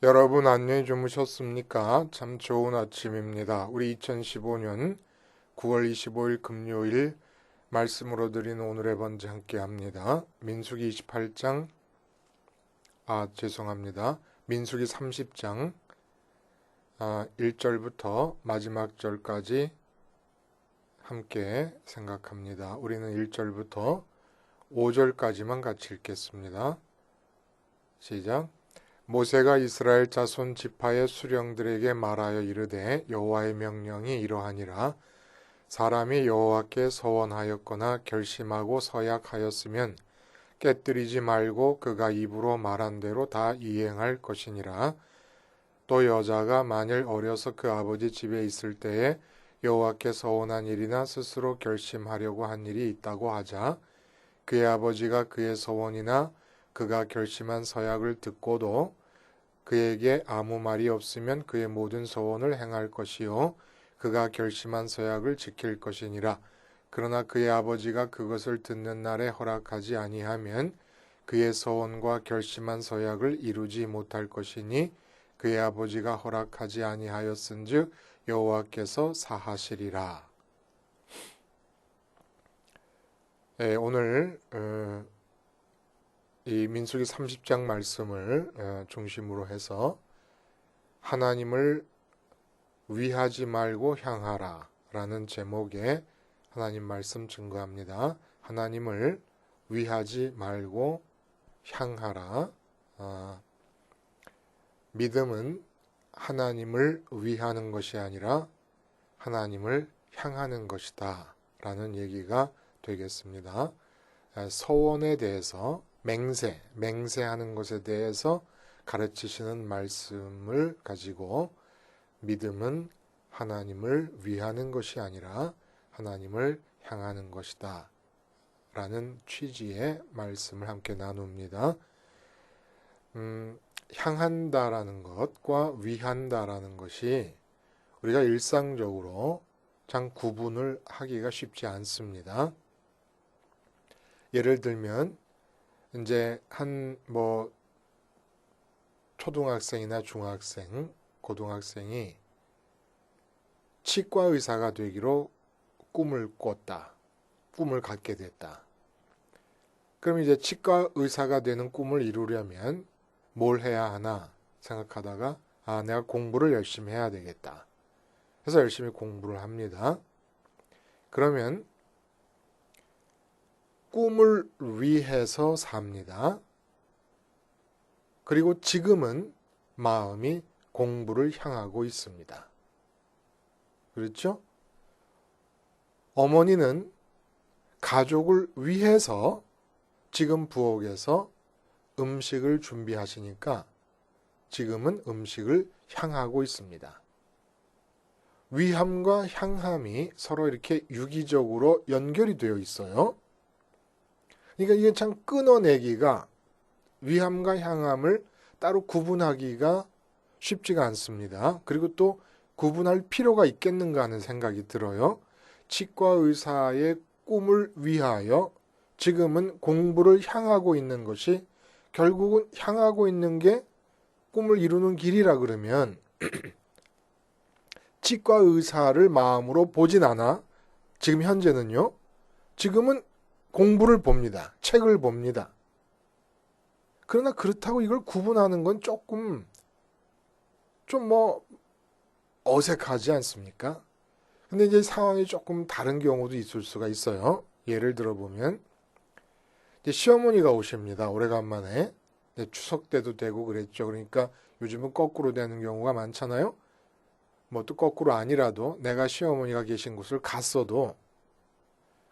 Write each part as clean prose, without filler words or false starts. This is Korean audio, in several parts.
여러분 안녕히 주무셨습니까? 참 좋은 아침입니다. 우리 2015년 9월 25일 금요일 말씀으로 드린 오늘의 번제 함께 합니다. 민수기 28장, 죄송합니다. 민수기 30장 1절부터 마지막 절까지 함께 생각합니다. 우리는 1절부터 5절까지만 같이 읽겠습니다. 시작. 모세가 이스라엘 자손 지파의 수령들에게 말하여 이르되 여호와의 명령이 이러하니라. 사람이 여호와께 서원하였거나 결심하고 서약하였으면 깨뜨리지 말고 그가 입으로 말한 대로 다 이행할 것이니라. 또 여자가 만일 어려서 그 아버지 집에 있을 때에 여호와께 서원한 일이나 스스로 결심하려고 한 일이 있다고 하자 그의 아버지가 그의 서원이나 그가 결심한 서약을 듣고도 그에게 아무 말이 없으면 그의 모든 서원을 행할 것이요 그가 결심한 서약을 지킬 것이니라. 그러나 그의 아버지가 그것을 듣는 날에 허락하지 아니하면 그의 서원과 결심한 서약을 이루지 못할 것이니 그의 아버지가 허락하지 아니하였은즉 여호와께서 사하시리라. 오늘 이 민수기 30장 말씀을 중심으로 해서 하나님을 위하지 말고 향하라 라는 제목의 하나님 말씀 증거합니다. 하나님을 위하지 말고 향하라. 믿음은 하나님을 위하는 것이 아니라 하나님을 향하는 것이다 라는 얘기가 되겠습니다. 서원에 대해서 맹세하는 것에 대해서 가르치시는 말씀을 가지고 믿음은 하나님을 위하는 것이 아니라 하나님을 향하는 것이다 라는 취지의 말씀을 함께 나눕니다. 향한다라는 것과 위한다라는 것이 우리가 일상적으로 참 구분을 하기가 쉽지 않습니다. 예를 들면 이제 초등학생이나 중학생, 고등학생이 치과 의사가 되기로 꿈을 꿨다. 꿈을 갖게 됐다. 그럼 이제 치과 의사가 되는 꿈을 이루려면 뭘 해야 하나 생각하다가 내가 공부를 열심히 해야 되겠다. 그래서 열심히 공부를 합니다. 그러면 꿈을 위해서 삽니다. 그리고 지금은 마음이 공부를 향하고 있습니다. 그렇죠? 어머니는 가족을 위해서 지금 부엌에서 음식을 준비하시니까 지금은 음식을 향하고 있습니다. 위함과 향함이 서로 이렇게 유기적으로 연결이 되어 있어요. 그러니까 이게 참 끊어내기가 위함과 향함을 따로 구분하기가 쉽지가 않습니다. 그리고 또 구분할 필요가 있겠는가 하는 생각이 들어요. 치과 의사의 꿈을 위하여 지금은 공부를 향하고 있는 것이 결국은 향하고 있는 게 꿈을 이루는 길이라 그러면 치과 의사를 마음으로 보진 않아. 지금 현재는요. 지금은 공부를 봅니다. 책을 봅니다. 그러나 그렇다고 이걸 구분하는 건 조금 좀 어색하지 않습니까? 근데 이제 상황이 조금 다른 경우도 있을 수가 있어요. 예를 들어보면 이제 시어머니가 오십니다. 오래간만에. 추석 때도 되고 그랬죠. 그러니까 요즘은 거꾸로 되는 경우가 많잖아요. 또 거꾸로 아니라도 내가 시어머니가 계신 곳을 갔어도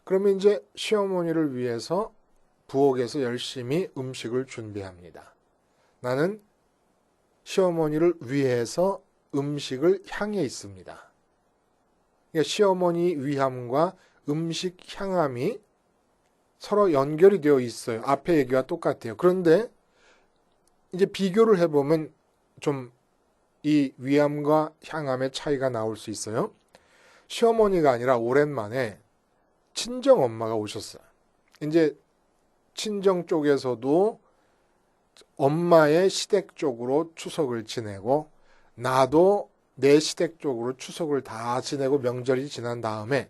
그러면 이제 시어머니를 위해서 부엌에서 열심히 음식을 준비합니다. 나는 시어머니를 위해서 음식을 향해 있습니다. 그러니까 시어머니 위함과 음식 향함이 서로 연결이 되어 있어요. 앞에 얘기와 똑같아요. 그런데 이제 비교를 해보면 좀 이 위함과 향함의 차이가 나올 수 있어요. 시어머니가 아니라 오랜만에 친정 엄마가 오셨어요. 이제 친정 쪽에서도 엄마의 시댁 쪽으로 추석을 지내고 나도 내 시댁 쪽으로 추석을 다 지내고 명절이 지난 다음에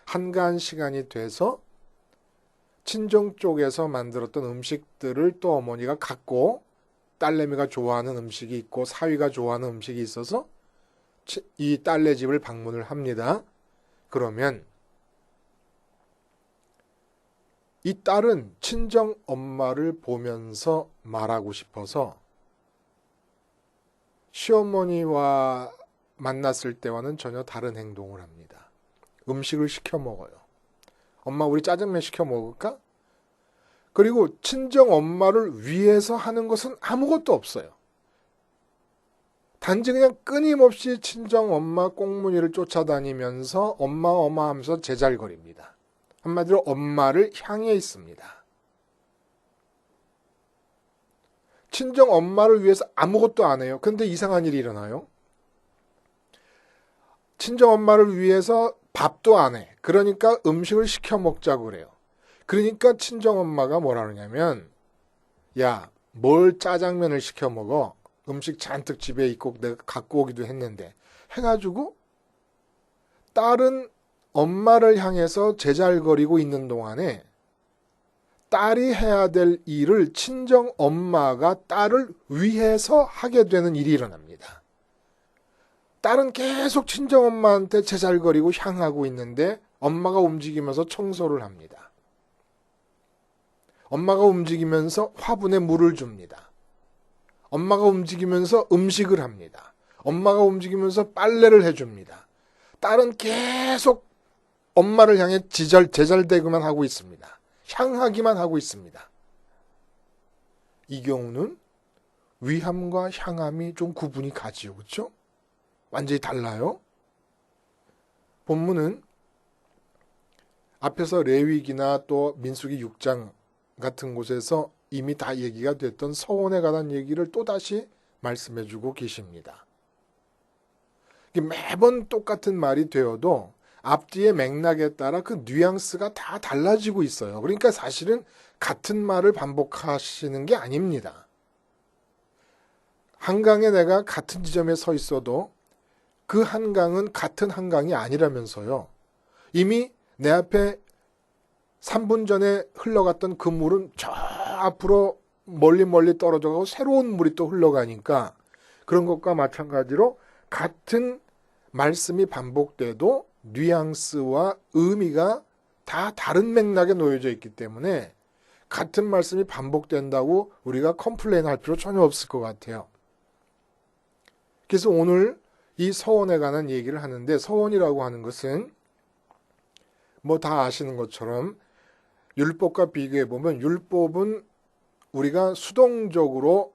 한가한 시간이 돼서 친정 쪽에서 만들었던 음식들을 또 어머니가 갖고 딸내미가 좋아하는 음식이 있고 사위가 좋아하는 음식이 있어서 이 딸네 집을 방문을 합니다. 그러면 이 딸은 친정 엄마를 보면서 말하고 싶어서 시어머니와 만났을 때와는 전혀 다른 행동을 합니다. 음식을 시켜 먹어요. 엄마 우리 짜장면 시켜 먹을까? 그리고 친정 엄마를 위해서 하는 것은 아무것도 없어요. 단지 그냥 끊임없이 친정 엄마 꽁무니를 쫓아다니면서 엄마 하면서 제잘거립니다. 한마디로 엄마를 향해 있습니다. 친정 엄마를 위해서 아무것도 안 해요. 근데 이상한 일이 일어나요. 친정 엄마를 위해서 밥도 안 해. 그러니까 음식을 시켜 먹자고 그래요. 그러니까 친정 엄마가 뭐라 그러냐면 야, 뭘 짜장면을 시켜 먹어? 음식 잔뜩 집에 있고 내가 갖고 오기도 했는데 해가지고 딸은 엄마를 향해서 제잘거리고 있는 동안에 딸이 해야 될 일을 친정 엄마가 딸을 위해서 하게 되는 일이 일어납니다. 딸은 계속 친정 엄마한테 제잘거리고 향하고 있는데 엄마가 움직이면서 청소를 합니다. 엄마가 움직이면서 화분에 물을 줍니다. 엄마가 움직이면서 음식을 합니다. 엄마가 움직이면서 빨래를 해줍니다. 딸은 계속 엄마를 향해 제잘대기만 하고 있습니다. 향하기만 하고 있습니다. 이 경우는 위함과 향함이 좀 구분이 가지요. 그렇죠? 완전히 달라요. 본문은 앞에서 레위기나 또 민수기 6장 같은 곳에서 이미 다 얘기가 됐던 서원에 관한 얘기를 또다시 말씀해 주고 계십니다. 매번 똑같은 말이 되어도 앞뒤의 맥락에 따라 그 뉘앙스가 다 달라지고 있어요. 그러니까 사실은 같은 말을 반복하시는 게 아닙니다. 한강에 내가 같은 지점에 서 있어도 그 한강은 같은 한강이 아니라면서요. 이미 내 앞에 3분 전에 흘러갔던 그 물은 저 앞으로 멀리 떨어져 가고 새로운 물이 또 흘러가니까 그런 것과 마찬가지로 같은 말씀이 반복돼도 뉘앙스와 의미가 다 다른 맥락에 놓여져 있기 때문에 같은 말씀이 반복된다고 우리가 컴플레인 할 필요 전혀 없을 것 같아요. 그래서 오늘 이 서원에 관한 얘기를 하는데 서원이라고 하는 것은 뭐 다 아시는 것처럼 율법과 비교해 보면 율법은 우리가 수동적으로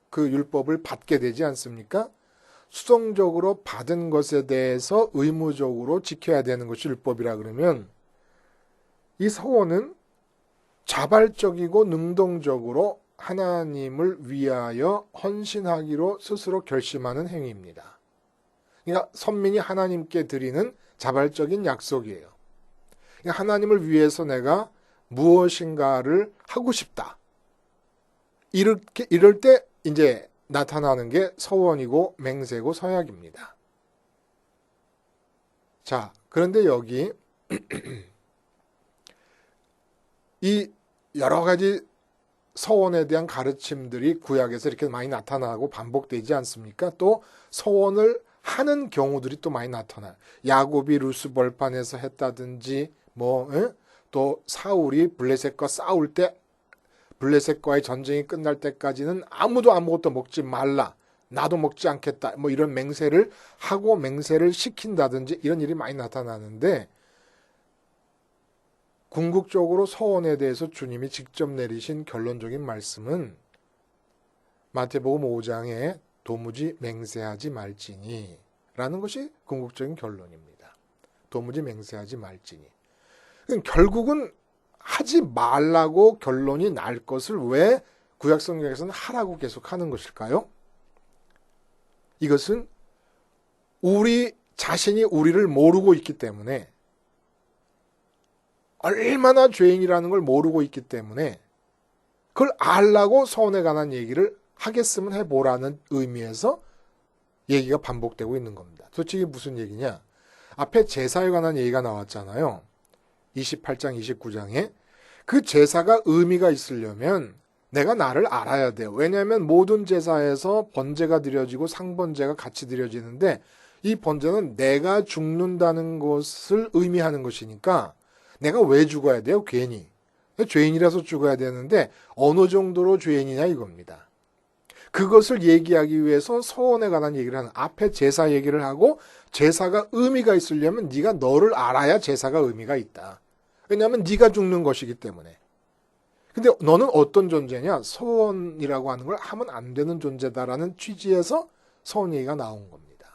그 율법을 받게 되지 않습니까? 수동적으로 받은 것에 대해서 의무적으로 지켜야 되는 것이 율법이라 그러면 이 서원은 자발적이고 능동적으로 하나님을 위하여 헌신하기로 스스로 결심하는 행위입니다. 그러니까 선민이 하나님께 드리는 자발적인 약속이에요. 그러니까 하나님을 위해서 내가 무엇인가를 하고 싶다. 이럴 때 이제 나타나는 게 서원이고 맹세고 서약입니다. 자, 그런데 여기 이 여러 가지 서원에 대한 가르침들이 구약에서 이렇게 많이 나타나고 반복되지 않습니까? 또 서원을 하는 경우들이 또 많이 나타나요. 야곱이 루스 벌판에서 했다든지 또 사울이 블레셋과 싸울 때 블레셋과의 전쟁이 끝날 때까지는 아무도 아무것도 먹지 말라. 나도 먹지 않겠다. 이런 맹세를 하고 맹세를 시킨다든지 이런 일이 많이 나타나는데 궁극적으로 서원에 대해서 주님이 직접 내리신 결론적인 말씀은 마태복음 5장에 도무지 맹세하지 말지니 라는 것이 궁극적인 결론입니다. 도무지 맹세하지 말지니. 결국은 하지 말라고 결론이 날 것을 왜 구약성경에서는 하라고 계속 하는 것일까요? 이것은 우리 자신이 우리를 모르고 있기 때문에 얼마나 죄인이라는 걸 모르고 있기 때문에 그걸 알라고 서원에 관한 얘기를 하겠으면 해보라는 의미에서 얘기가 반복되고 있는 겁니다. 도대체 이게 무슨 얘기냐? 앞에 제사에 관한 얘기가 나왔잖아요. 28장, 29장에. 그 제사가 의미가 있으려면 내가 나를 알아야 돼요. 왜냐하면 모든 제사에서 번제가 드려지고 상번제가 같이 드려지는데 이 번제는 내가 죽는다는 것을 의미하는 것이니까 내가 왜 죽어야 돼요? 괜히. 죄인이라서 죽어야 되는데 어느 정도로 죄인이냐 이겁니다. 그것을 얘기하기 위해서 서원에 관한 얘기를 하는 앞에 제사 얘기를 하고 제사가 의미가 있으려면 네가 너를 알아야 제사가 의미가 있다. 왜냐하면 네가 죽는 것이기 때문에. 근데 너는 어떤 존재냐? 서원이라고 하는 걸 하면 안 되는 존재다라는 취지에서 서원 얘기가 나온 겁니다.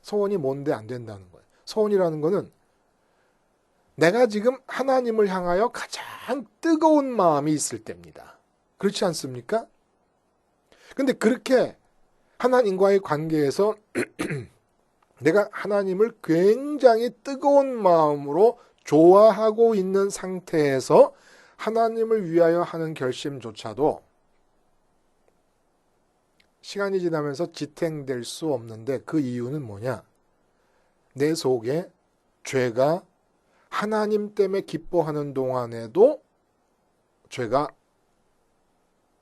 서원이 뭔데 안 된다는 거예요. 서원이라는 거는 내가 지금 하나님을 향하여 가장 뜨거운 마음이 있을 때입니다. 그렇지 않습니까? 근데 그렇게 하나님과의 관계에서 내가 하나님을 굉장히 뜨거운 마음으로 좋아하고 있는 상태에서 하나님을 위하여 하는 결심조차도 시간이 지나면서 지탱될 수 없는데 그 이유는 뭐냐? 내 속에 죄가 하나님 때문에 기뻐하는 동안에도 죄가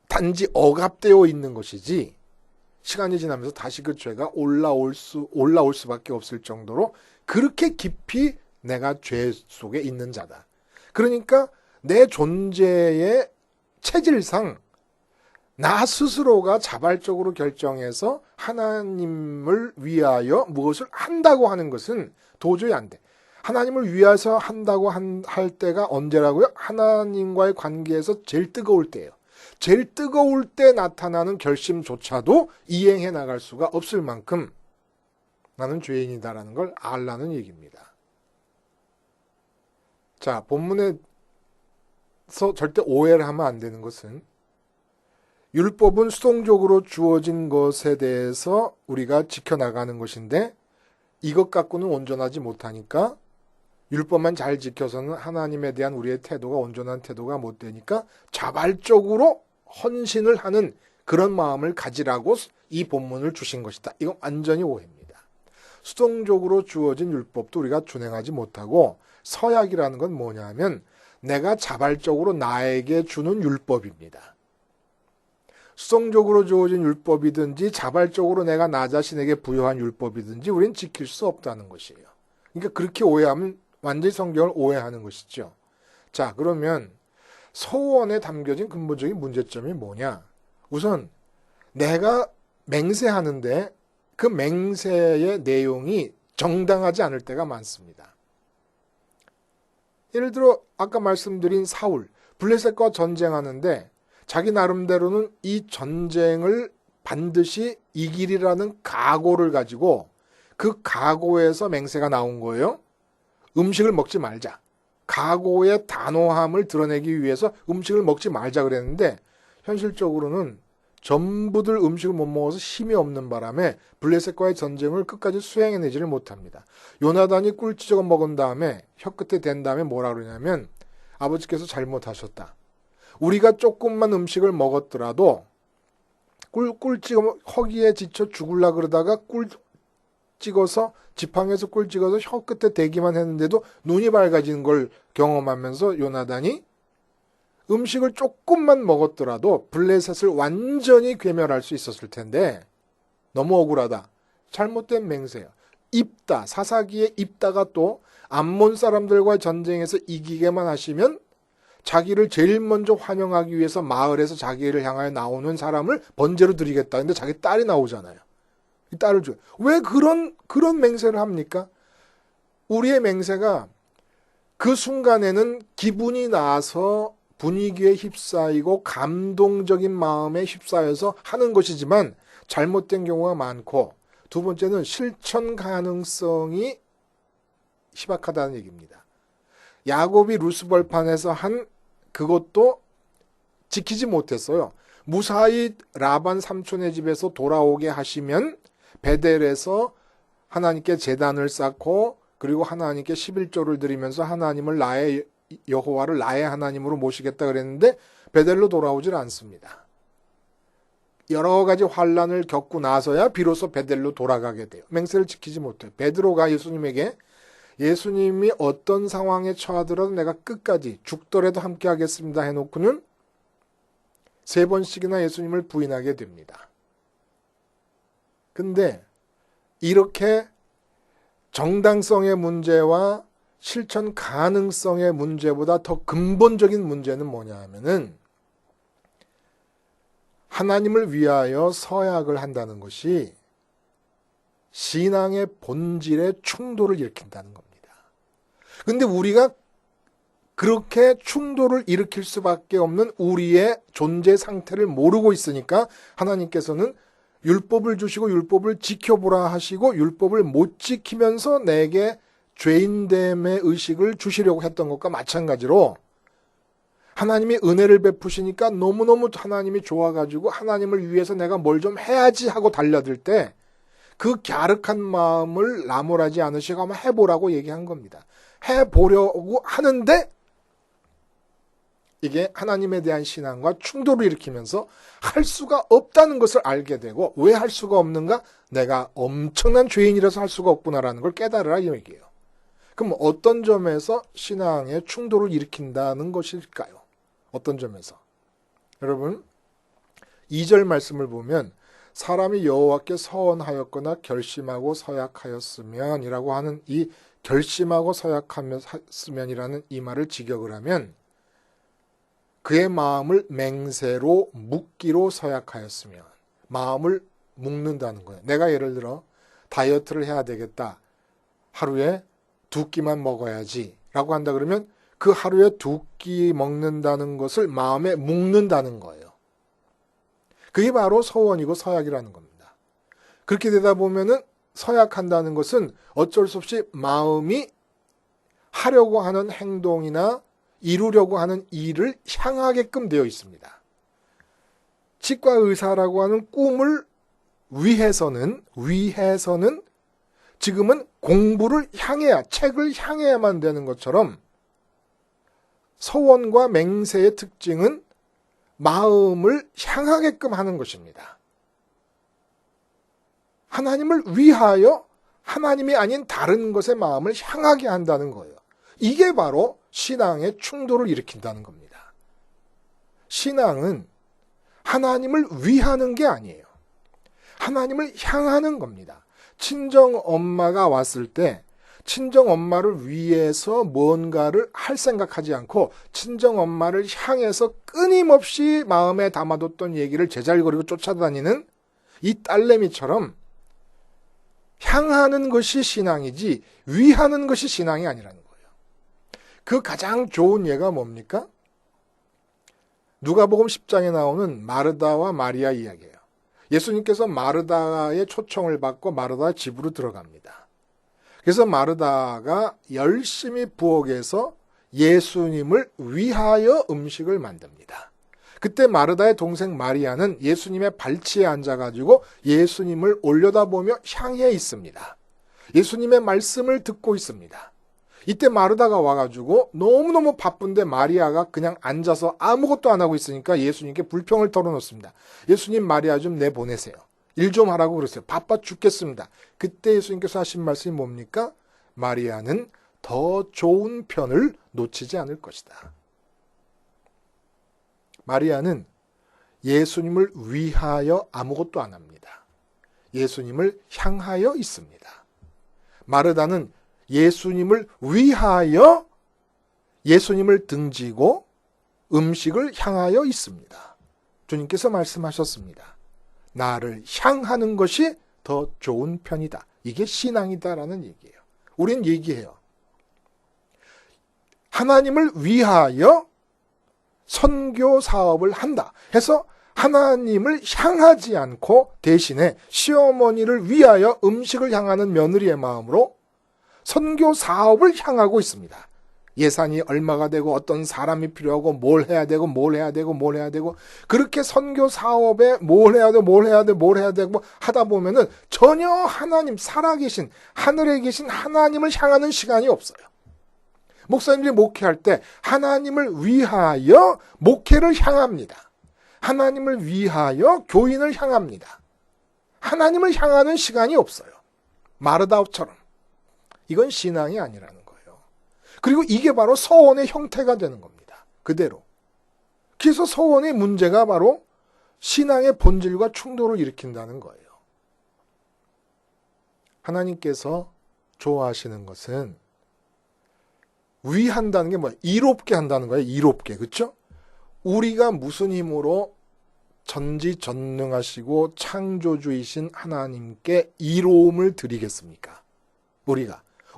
단지 억압되어 있는 것이지 시간이 지나면서 다시 그 죄가 올라올 수밖에 없을 정도로 그렇게 깊이 내가 죄 속에 있는 자다. 그러니까 내 존재의 체질상 나 스스로가 자발적으로 결정해서 하나님을 위하여 무엇을 한다고 하는 것은 도저히 안 돼. 하나님을 위해서 한다고 할 때가 언제라고요? 하나님과의 관계에서 제일 뜨거울 때예요. 제일 뜨거울 때 나타나는 결심조차도 이행해 나갈 수가 없을 만큼 나는 죄인이다라는 걸 알라는 얘기입니다. 자, 본문에서 절대 오해를 하면 안 되는 것은 율법은 수동적으로 주어진 것에 대해서 우리가 지켜나가는 것인데 이것 갖고는 온전하지 못하니까 율법만 잘 지켜서는 하나님에 대한 우리의 태도가 온전한 태도가 못 되니까 자발적으로 헌신을 하는 그런 마음을 가지라고 이 본문을 주신 것이다. 이건 완전히 오해입니다. 수동적으로 주어진 율법도 우리가 준행하지 못하고 서약이라는 건 뭐냐면 내가 자발적으로 나에게 주는 율법입니다. 수동적으로 주어진 율법이든지 자발적으로 내가 나 자신에게 부여한 율법이든지 우리는 지킬 수 없다는 것이에요. 그러니까 그렇게 오해하면 완전히 성경을 오해하는 것이죠. 자, 그러면 서원에 담겨진 근본적인 문제점이 뭐냐? 우선 내가 맹세하는데 그 맹세의 내용이 정당하지 않을 때가 많습니다. 예를 들어 아까 말씀드린 사울, 블레셋과 전쟁하는데 자기 나름대로는 이 전쟁을 반드시 이기리라는 각오를 가지고 그 각오에서 맹세가 나온 거예요. 음식을 먹지 말자. 각오의 단호함을 드러내기 위해서 음식을 먹지 말자 그랬는데 현실적으로는 전부들 음식을 못 먹어서 힘이 없는 바람에 블레셋과의 전쟁을 끝까지 수행해내지를 못합니다. 요나단이 꿀찌저거 먹은 다음에 혀끝에 댄 다음에 뭐라 그러냐면 아버지께서 잘못하셨다. 우리가 조금만 음식을 먹었더라도 꿀 찍어 허기에 지쳐 죽을라 그러다가 꿀 찍어서 지팡이에서 꿀 찍어서 혀 끝에 대기만 했는데도 눈이 밝아지는 걸 경험하면서 요나단이 음식을 조금만 먹었더라도 블레셋을 완전히 괴멸할 수 있었을 텐데 너무 억울하다. 잘못된 맹세야. 입다. 사사기에 입다가 또 암몬 사람들과의 전쟁에서 이기게만 하시면 자기를 제일 먼저 환영하기 위해서 마을에서 자기를 향하여 나오는 사람을 번제로 드리겠다. 근데 자기 딸이 나오잖아요. 이 딸을 줘. 왜 그런 맹세를 합니까? 우리의 맹세가 그 순간에는 기분이 나서 분위기에 휩싸이고 감동적인 마음에 휩싸여서 하는 것이지만 잘못된 경우가 많고 두 번째는 실천 가능성이 희박하다는 얘기입니다. 야곱이 루스벌판에서 한 그것도 지키지 못했어요. 무사히 라반 삼촌의 집에서 돌아오게 하시면 베델에서 하나님께 제단을 쌓고 그리고 하나님께 11조를 드리면서 하나님을 나의 여호와를 나의 하나님으로 모시겠다 그랬는데 베델로 돌아오질 않습니다. 여러 가지 환란을 겪고 나서야 비로소 베델로 돌아가게 돼요. 맹세를 지키지 못해요. 베드로가 예수님에게 예수님이 어떤 상황에 처하더라도 내가 끝까지 죽더라도 함께 하겠습니다 해놓고는 3번씩이나 예수님을 부인하게 됩니다. 근데 이렇게 정당성의 문제와 실천 가능성의 문제보다 더 근본적인 문제는 뭐냐 하면은 하나님을 위하여 서약을 한다는 것이 신앙의 본질의 충돌을 일으킨다는 겁니다. 근데 우리가 그렇게 충돌을 일으킬 수밖에 없는 우리의 존재 상태를 모르고 있으니까 하나님께서는 율법을 주시고 율법을 지켜보라 하시고 율법을 못 지키면서 내게 죄인됨의 의식을 주시려고 했던 것과 마찬가지로 하나님이 은혜를 베푸시니까 너무너무 하나님이 좋아가지고 하나님을 위해서 내가 뭘 좀 해야지 하고 달려들 때 그 갸륵한 마음을 나무라지 않으시고 한번 해보라고 얘기한 겁니다. 해보려고 하는데 이게 하나님에 대한 신앙과 충돌을 일으키면서 할 수가 없다는 것을 알게 되고 왜 할 수가 없는가? 내가 엄청난 죄인이라서 할 수가 없구나라는 걸 깨달으라 이 얘기예요. 그럼 어떤 점에서 신앙의 충돌을 일으킨다는 것일까요? 어떤 점에서? 여러분 2절 말씀을 보면 사람이 여호와께 서원하였거나 결심하고 서약하였으면 이라고 하는 이 결심하고 서약하였으면이라는 이 말을 직역을 하면 그의 마음을 맹세로 묵기로 서약하였으면 마음을 묶는다는 거예요. 내가 예를 들어 다이어트를 해야 되겠다. 하루에 2끼만 먹어야지 라고 한다 그러면 그 하루에 2끼 먹는다는 것을 마음에 묶는다는 거예요. 그게 바로 서원이고 서약이라는 겁니다. 그렇게 되다 보면은 서약한다는 것은 어쩔 수 없이 마음이 하려고 하는 행동이나 이루려고 하는 일을 향하게끔 되어 있습니다. 치과 의사라고 하는 꿈을 위해서는 지금은 공부를 향해야, 책을 향해야만 되는 것처럼 서원과 맹세의 특징은 마음을 향하게끔 하는 것입니다. 하나님을 위하여 하나님이 아닌 다른 것에 마음을 향하게 한다는 거예요. 이게 바로 신앙의 충돌을 일으킨다는 겁니다. 신앙은 하나님을 위하는 게 아니에요. 하나님을 향하는 겁니다. 친정 엄마가 왔을 때 친정 엄마를 위해서 뭔가를 할 생각하지 않고 친정 엄마를 향해서 끊임없이 마음에 담아뒀던 얘기를 제잘거리고 쫓아다니는 이 딸내미처럼 향하는 것이 신앙이지 위하는 것이 신앙이 아니라는 거예요. 그 가장 좋은 예가 뭡니까? 누가복음 10장에 나오는 마르다와 마리아 이야기예요. 예수님께서 마르다의 초청을 받고 마르다 집으로 들어갑니다. 그래서 마르다가 열심히 부엌에서 예수님을 위하여 음식을 만듭니다. 그때 마르다의 동생 마리아는 예수님의 발치에 앉아가지고 예수님을 올려다보며 향해 있습니다. 예수님의 말씀을 듣고 있습니다. 이때 마르다가 와가지고 너무너무 바쁜데 마리아가 그냥 앉아서 아무것도 안 하고 있으니까 예수님께 불평을 털어놓습니다. 예수님 마리아 좀 내보내세요. 일 좀 하라고 그랬어요. 바빠 죽겠습니다. 그때 예수님께서 하신 말씀이 뭡니까? 마리아는 더 좋은 편을 놓치지 않을 것이다. 마리아는 예수님을 위하여 아무것도 안 합니다. 예수님을 향하여 있습니다. 마르다는 예수님을 위하여 예수님을 등지고 음식을 향하여 있습니다. 주님께서 말씀하셨습니다. 나를 향하는 것이 더 좋은 편이다. 이게 신앙이다라는 얘기예요. 우린 얘기해요. 하나님을 위하여 선교 사업을 한다 해서 하나님을 향하지 않고 대신에 시어머니를 위하여 음식을 향하는 며느리의 마음으로 선교 사업을 향하고 있습니다. 예산이 얼마가 되고 어떤 사람이 필요하고 뭘 해야 되고 그렇게 선교 사업에 뭘 해야 되고 하다 보면은 전혀 하나님 살아계신 하늘에 계신 하나님을 향하는 시간이 없어요. 목사님들이 목회할 때 하나님을 위하여 목회를 향합니다. 하나님을 위하여 교인을 향합니다. 하나님을 향하는 시간이 없어요. 마르다처럼. 이건 신앙이 아니라는 거예요. 그리고 이게 바로 서원의 형태가 되는 겁니다. 그대로. 그래서 서원의 문제가 바로 신앙의 본질과 충돌을 일으킨다는 거예요. 하나님께서 좋아하시는 것은 위한다는 게 뭐예요? 이롭게 한다는 거예요. 이롭게. 그렇죠? 우리가 무슨 힘으로 전지전능하시고 창조주이신 하나님께 이로움을 드리겠습니까?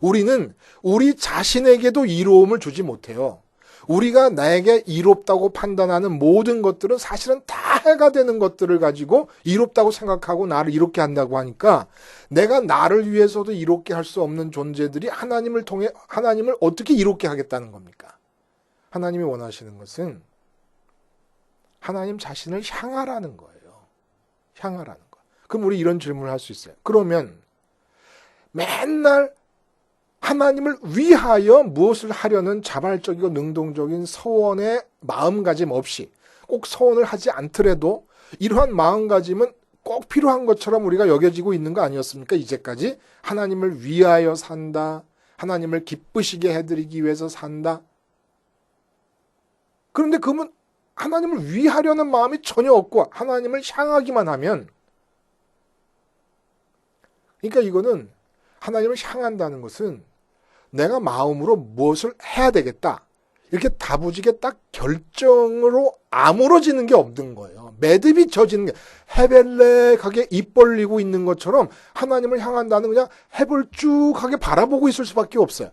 우리는 우리 자신에게도 이로움을 주지 못해요. 우리가 나에게 이롭다고 판단하는 모든 것들은 사실은 다 해가 되는 것들을 가지고 이롭다고 생각하고 나를 이롭게 한다고 하니까 내가 나를 위해서도 이롭게 할 수 없는 존재들이 하나님을 통해 하나님을 어떻게 이롭게 하겠다는 겁니까? 하나님이 원하시는 것은 하나님 자신을 향하라는 거예요. 향하라는 거. 그럼 우리 이런 질문을 할 수 있어요. 그러면 맨날 하나님을 위하여 무엇을 하려는 자발적이고 능동적인 서원의 마음가짐 없이 꼭 서원을 하지 않더라도 이러한 마음가짐은 꼭 필요한 것처럼 우리가 여겨지고 있는 거 아니었습니까? 이제까지 하나님을 위하여 산다. 하나님을 기쁘시게 해드리기 위해서 산다. 그런데 그러면 하나님을 위하려는 마음이 전혀 없고 하나님을 향하기만 하면 그러니까 이거는 하나님을 향한다는 것은 내가 마음으로 무엇을 해야 되겠다. 이렇게 다부지게 딱 결정으로 아무러지는 게 없는 거예요. 매듭이 져지는 게 해벨렉하게 입 벌리고 있는 것처럼 하나님을 향한다는 그냥 해벌쭉하게 바라보고 있을 수밖에 없어요.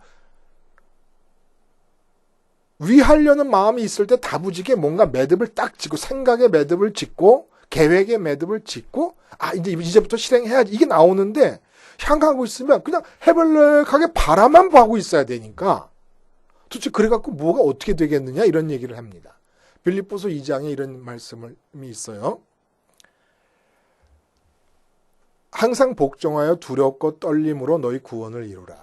위하려는 마음이 있을 때 다부지게 뭔가 매듭을 딱 짓고 생각의 매듭을 짓고 계획의 매듭을 짓고 이제부터 실행해야지 이게 나오는데 향하고 있으면 그냥 해벌렉하게 바라만 보고 있어야 되니까 도대체 그래갖고 뭐가 어떻게 되겠느냐 이런 얘기를 합니다. 빌립보서 2장에 이런 말씀이 있어요. 항상 복종하여 두렵고 떨림으로 너희 구원을 이루라.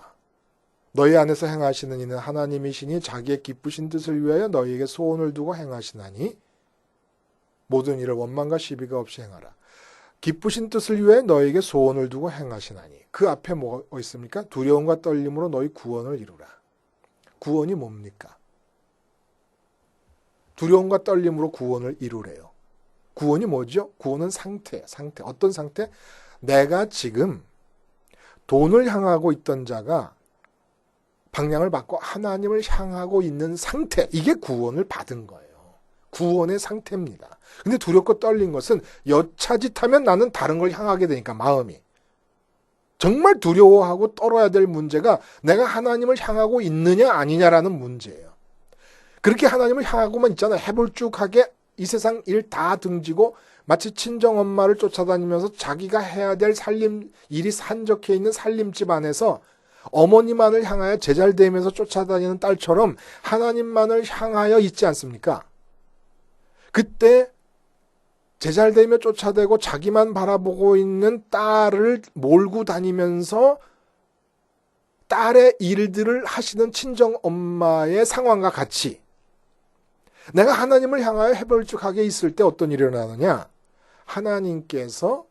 너희 안에서 행하시는 이는 하나님이시니 자기의 기쁘신 뜻을 위하여 너희에게 소원을 두고 행하시나니 모든 일을 원망과 시비가 없이 행하라. 기쁘신 뜻을 위해 너에게 소원을 두고 행하시나니 그 앞에 뭐가 있습니까? 두려움과 떨림으로 너희 구원을 이루라. 구원이 뭡니까? 두려움과 떨림으로 구원을 이루래요. 구원이 뭐죠? 구원은 상태. 어떤 상태? 내가 지금 돈을 향하고 있던 자가 방향을 바꿔 하나님을 향하고 있는 상태. 이게 구원을 받은 거예요. 구원의 상태입니다. 근데 두렵고 떨린 것은 여차짓하면 나는 다른 걸 향하게 되니까 마음이. 정말 두려워하고 떨어야 될 문제가 내가 하나님을 향하고 있느냐 아니냐라는 문제예요. 그렇게 하나님을 향하고만 있잖아요. 해볼쭉하게 이 세상 일 다 등지고 마치 친정엄마를 쫓아다니면서 자기가 해야 될 일이 산적해 있는 살림집 안에서 어머니만을 향하여 제잘되면서 쫓아다니는 딸처럼 하나님만을 향하여 있지 않습니까? 그때 제잘되며 쫓아대고 자기만 바라보고 있는 딸을 몰고 다니면서 딸의 일들을 하시는 친정엄마의 상황과 같이 내가 하나님을 향하여 해벌쭉하게 있을 때 어떤 일이 일어나느냐? 하나님께서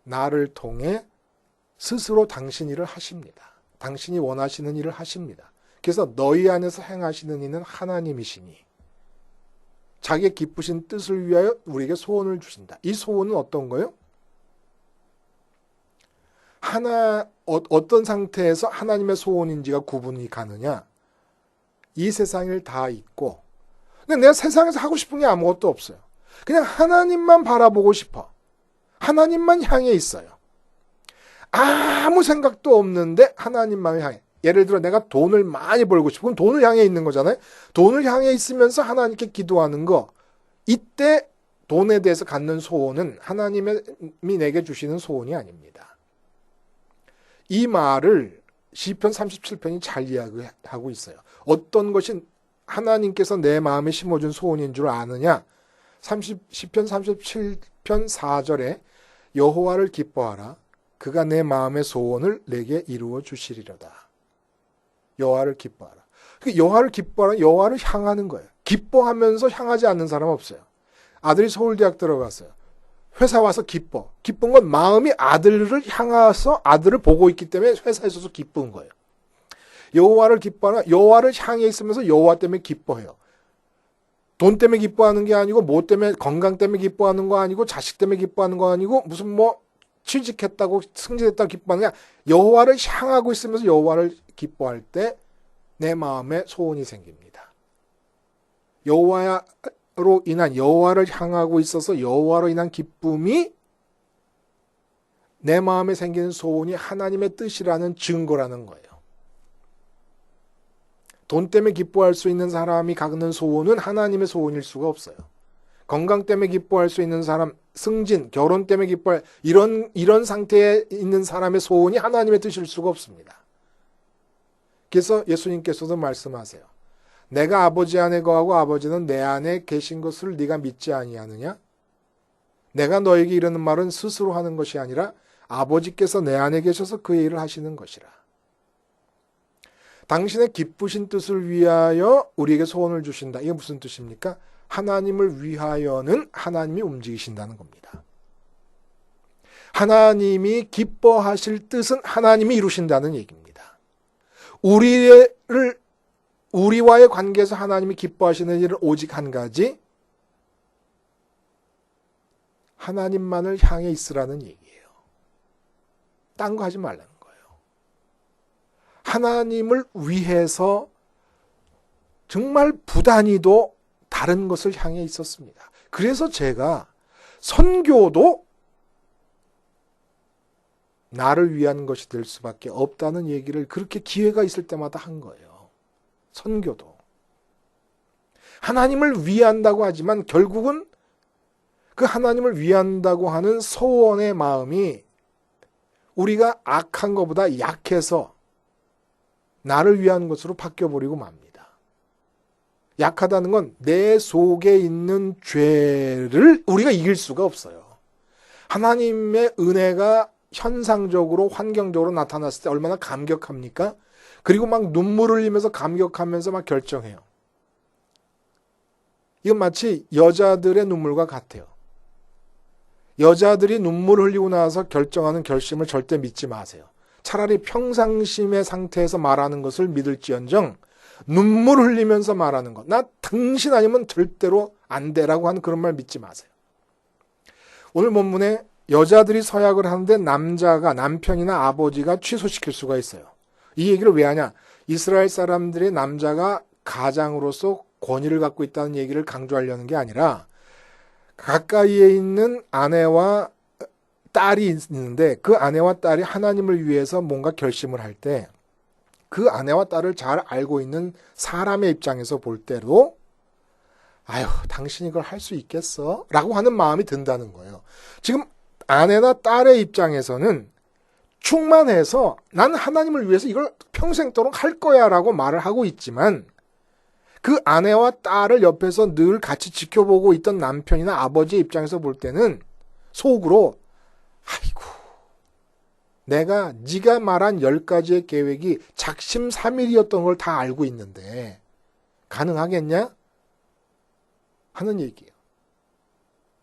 나를 통해 스스로 당신 일을 하십니다. 당신이 원하시는 일을 하십니다. 그래서 너희 안에서 행하시는 이는 하나님이시니 자기의 기쁘신 뜻을 위하여 우리에게 소원을 주신다. 이 소원은 어떤 거예요? 어떤 상태에서 하나님의 소원인지가 구분이 가느냐? 이 세상을 다 잊고 근데 내가 세상에서 하고 싶은 게 아무것도 없어요. 그냥 하나님만 바라보고 싶어. 하나님만 향해 있어요. 아무 생각도 없는데 하나님만 향해. 예를 들어 내가 돈을 많이 벌고 싶어. 그럼 돈을 향해 있는 거잖아요. 돈을 향해 있으면서 하나님께 기도하는 거. 이때 돈에 대해서 갖는 소원은 하나님이 내게 주시는 소원이 아닙니다. 이 말을 시편 37편이 잘 이야기하고 있어요. 어떤 것이 하나님께서 내 마음에 심어준 소원인 줄 아느냐? 시편 37편 4절에 여호와를 기뻐하라. 그가 내 마음의 소원을 내게 이루어 주시리로다. 여호와를 기뻐하라. 여호와를 기뻐하라. 여호와를 향하는 거예요. 기뻐하면서 향하지 않는 사람 없어요. 아들이 서울대학 들어갔어요. 회사 와서 기뻐. 기쁜 건 마음이 아들을 향해서 아들을 보고 있기 때문에 회사에 있어서 기쁜 거예요. 여호와를 기뻐하라. 여호와를 향해 있으면서 여호와 때문에 기뻐해요. 돈 때문에 기뻐하는 게 아니고 뭐 때문에 건강 때문에 기뻐하는 거 아니고 자식 때문에 기뻐하는 거 아니고 무슨 뭐 취직했다고 승진했다고 기뻐하는 게 아니라 여호와를 향하고 있으면서 여호와를 기뻐할 때 내 마음에 소원이 생깁니다. 여호와로 인한 여호와를 향하고 있어서 여호와로 인한 기쁨이 내 마음에 생기는 소원이 하나님의 뜻이라는 증거라는 거예요. 돈 때문에 기뻐할 수 있는 사람이 갖는 소원은 하나님의 소원일 수가 없어요. 건강 때문에 기뻐할 수 있는 사람, 승진, 결혼 때문에 기뻐할 이런 상태에 있는 사람의 소원이 하나님의 뜻일 수가 없습니다. 그래서 예수님께서도 말씀하세요. 내가 아버지 안에 거하고 아버지는 내 안에 계신 것을 네가 믿지 아니하느냐? 내가 너에게 이르는 말은 스스로 하는 것이 아니라 아버지께서 내 안에 계셔서 그의 일을 하시는 것이라. 당신의 기쁘신 뜻을 위하여 우리에게 소원을 주신다. 이게 무슨 뜻입니까? 하나님을 위하여는 하나님이 움직이신다는 겁니다. 하나님이 기뻐하실 뜻은 하나님이 이루신다는 얘기입니다. 우리와의 관계에서 하나님이 기뻐하시는 일은 오직 한 가지, 하나님만을 향해 있으라는 얘기예요. 딴 거 하지 말라는 거예요. 하나님을 위해서 정말 부단히도 다른 것을 향해 있었습니다. 그래서 제가 선교도 나를 위한 것이 될 수밖에 없다는 얘기를 그렇게 기회가 있을 때마다 한 거예요. 선교도. 하나님을 위한다고 하지만 결국은 그 하나님을 위한다고 하는 소원의 마음이 우리가 악한 것보다 약해서 나를 위한 것으로 바뀌어버리고 맙니다. 약하다는 건 내 속에 있는 죄를 우리가 이길 수가 없어요. 하나님의 은혜가 현상적으로 환경적으로 나타났을 때 얼마나 감격합니까? 그리고 막 눈물을 흘리면서 감격하면서 막 결정해요. 이건 마치 여자들의 눈물과 같아요. 여자들이 눈물을 흘리고 나서 결정하는 결심을 절대 믿지 마세요. 차라리 평상심의 상태에서 말하는 것을 믿을지언정 눈물을 흘리면서 말하는 것. 나 당신 아니면 절대로 안 돼라고 하는 그런 말 믿지 마세요. 오늘 본문에 여자들이 서약을 하는데 남편이나 아버지가 취소시킬 수가 있어요. 이 얘기를 왜 하냐? 이스라엘 사람들의 남자가 가장으로서 권위를 갖고 있다는 얘기를 강조하려는 게 아니라 가까이에 있는 아내와 딸이 있는데 그 아내와 딸이 하나님을 위해서 뭔가 결심을 할 때 그 아내와 딸을 잘 알고 있는 사람의 입장에서 볼 때도 아유, 당신이 이걸 할 수 있겠어? 라고 하는 마음이 든다는 거예요. 지금 아내나 딸의 입장에서는 충만해서 난 하나님을 위해서 이걸 평생도록 할 거야 라고 말을 하고 있지만 그 아내와 딸을 옆에서 늘 같이 지켜보고 있던 남편이나 아버지의 입장에서 볼 때는 속으로 아이고 내가 네가 말한 10가지의 계획이 작심삼일이었던 걸 다 알고 있는데 가능하겠냐? 하는 얘기예요.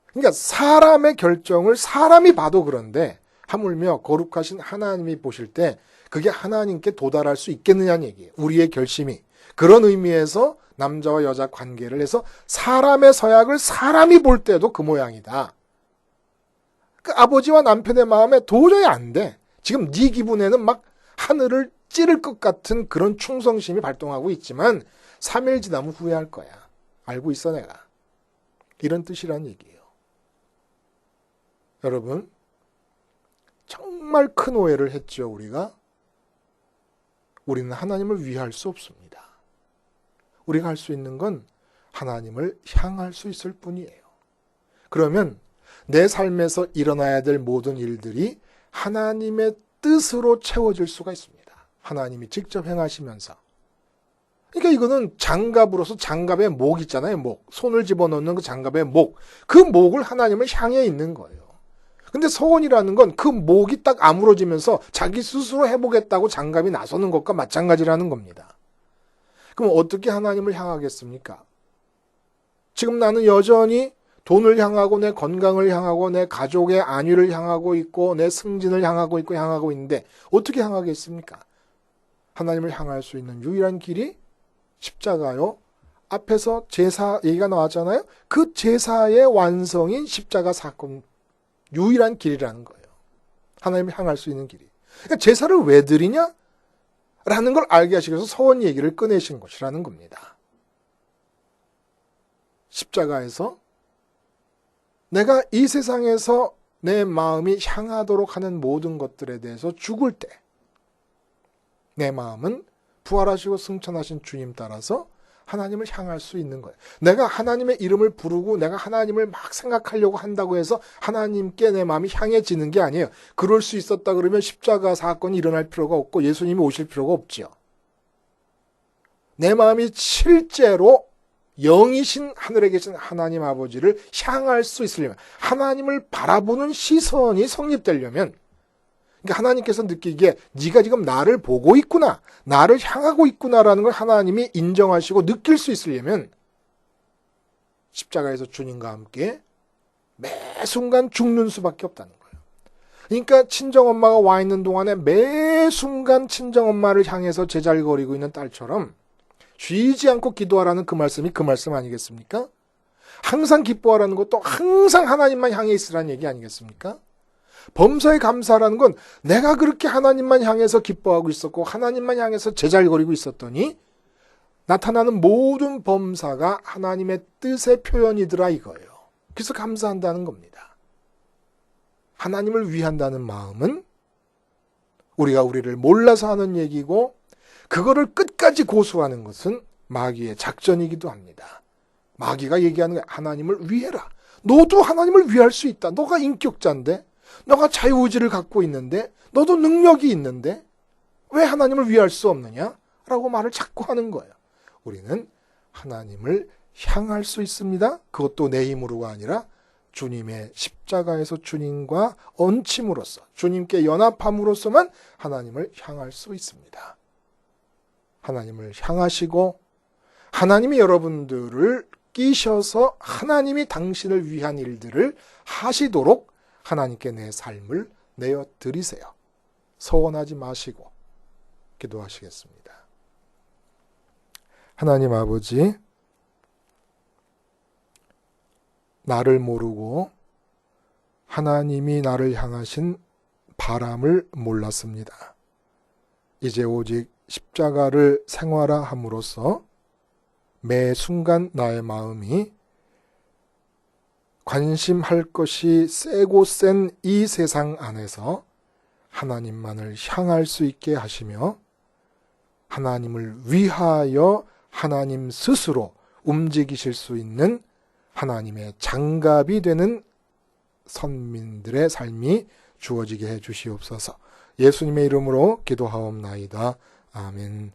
그러니까 사람의 결정을 사람이 봐도 그런데 하물며 거룩하신 하나님이 보실 때 그게 하나님께 도달할 수 있겠느냐는 얘기예요. 우리의 결심이. 그런 의미에서 남자와 여자 관계를 해서 사람의 서약을 사람이 볼 때도 그 모양이다. 그 아버지와 남편의 마음에 도저히 안 돼. 지금 네 기분에는 막 하늘을 찌를 것 같은 그런 충성심이 발동하고 있지만 3일 지나면 후회할 거야. 알고 있어 내가. 이런 뜻이란 얘기예요. 여러분 정말 큰 오해를 했죠 우리가. 우리는 하나님을 위할 수 없습니다. 우리가 할 수 있는 건 하나님을 향할 수 있을 뿐이에요. 그러면 내 삶에서 일어나야 될 모든 일들이 하나님의 뜻으로 채워질 수가 있습니다. 하나님이 직접 행하시면서. 그러니까 이거는 장갑으로서 장갑의 목 있잖아요. 목. 손을 집어넣는 그 장갑의 목. 그 목을 하나님을 향해 있는 거예요. 근데 서원이라는 건 그 목이 딱 아물어지면서 자기 스스로 해보겠다고 장갑이 나서는 것과 마찬가지라는 겁니다. 그럼 어떻게 하나님을 향하겠습니까? 지금 나는 여전히 돈을 향하고 내 건강을 향하고 내 가족의 안위를 향하고 있고 내 승진을 향하고 있고 향하고 있는데 어떻게 향하겠습니까? 하나님을 향할 수 있는 유일한 길이 십자가요. 앞에서 제사 얘기가 나왔잖아요. 그 제사의 완성인 십자가 사건 유일한 길이라는 거예요. 하나님을 향할 수 있는 길이. 그러니까 제사를 왜 드리냐? 라는 걸 알게 하시기 위해서 서원 얘기를 꺼내신 것이라는 겁니다. 십자가에서 내가 이 세상에서 내 마음이 향하도록 하는 모든 것들에 대해서 죽을 때 내 마음은 부활하시고 승천하신 주님 따라서 하나님을 향할 수 있는 거예요. 내가 하나님의 이름을 부르고 내가 하나님을 막 생각하려고 한다고 해서 하나님께 내 마음이 향해지는 게 아니에요. 그럴 수 있었다 그러면 십자가 사건이 일어날 필요가 없고 예수님이 오실 필요가 없지요. 내 마음이 실제로 영이신 하늘에 계신 하나님 아버지를 향할 수 있으려면 하나님을 바라보는 시선이 성립되려면 그러니까 하나님께서 느끼기에 네가 지금 나를 보고 있구나, 나를 향하고 있구나라는 걸 하나님이 인정하시고 느낄 수 있으려면 십자가에서 주님과 함께 매 순간 죽는 수밖에 없다는 거예요. 그러니까 친정엄마가 와 있는 동안에 매 순간 친정엄마를 향해서 제잘거리고 있는 딸처럼 쉬지 않고 기도하라는 그 말씀이 그 말씀 아니겠습니까? 항상 기뻐하라는 것도 항상 하나님만 향해 있으라는 얘기 아니겠습니까? 범사에 감사라는 건 내가 그렇게 하나님만 향해서 기뻐하고 있었고 하나님만 향해서 제잘거리고 있었더니 나타나는 모든 범사가 하나님의 뜻의 표현이더라 이거예요. 그래서 감사한다는 겁니다. 하나님을 위한다는 마음은 우리가 우리를 몰라서 하는 얘기고 그거를 끝까지 고수하는 것은 마귀의 작전이기도 합니다. 마귀가 얘기하는 게 하나님을 위해라. 너도 하나님을 위할 수 있다. 너가 인격자인데 너가 자유의지를 갖고 있는데 너도 능력이 있는데 왜 하나님을 위할 수 없느냐? 라고 말을 자꾸 하는 거예요. 우리는 하나님을 향할 수 있습니다. 그것도 내 힘으로가 아니라 주님의 십자가에서 주님과 얹힘으로써 주님께 연합함으로써만 하나님을 향할 수 있습니다. 하나님을 향하시고 하나님이 여러분들을 끼셔서 하나님이 당신을 위한 일들을 하시도록 하나님께 내 삶을 내어드리세요. 서원하지 마시고 기도하시겠습니다. 하나님 아버지, 나를 모르고 하나님이 나를 향하신 바람을 몰랐습니다. 이제 오직 십자가를 생활화함으로써 매 순간 나의 마음이 관심할 것이 세고 센 이 세상 안에서 하나님만을 향할 수 있게 하시며 하나님을 위하여 하나님 스스로 움직이실 수 있는 하나님의 장갑이 되는 선민들의 삶이 주어지게 해 주시옵소서. 예수님의 이름으로 기도하옵나이다. 아멘.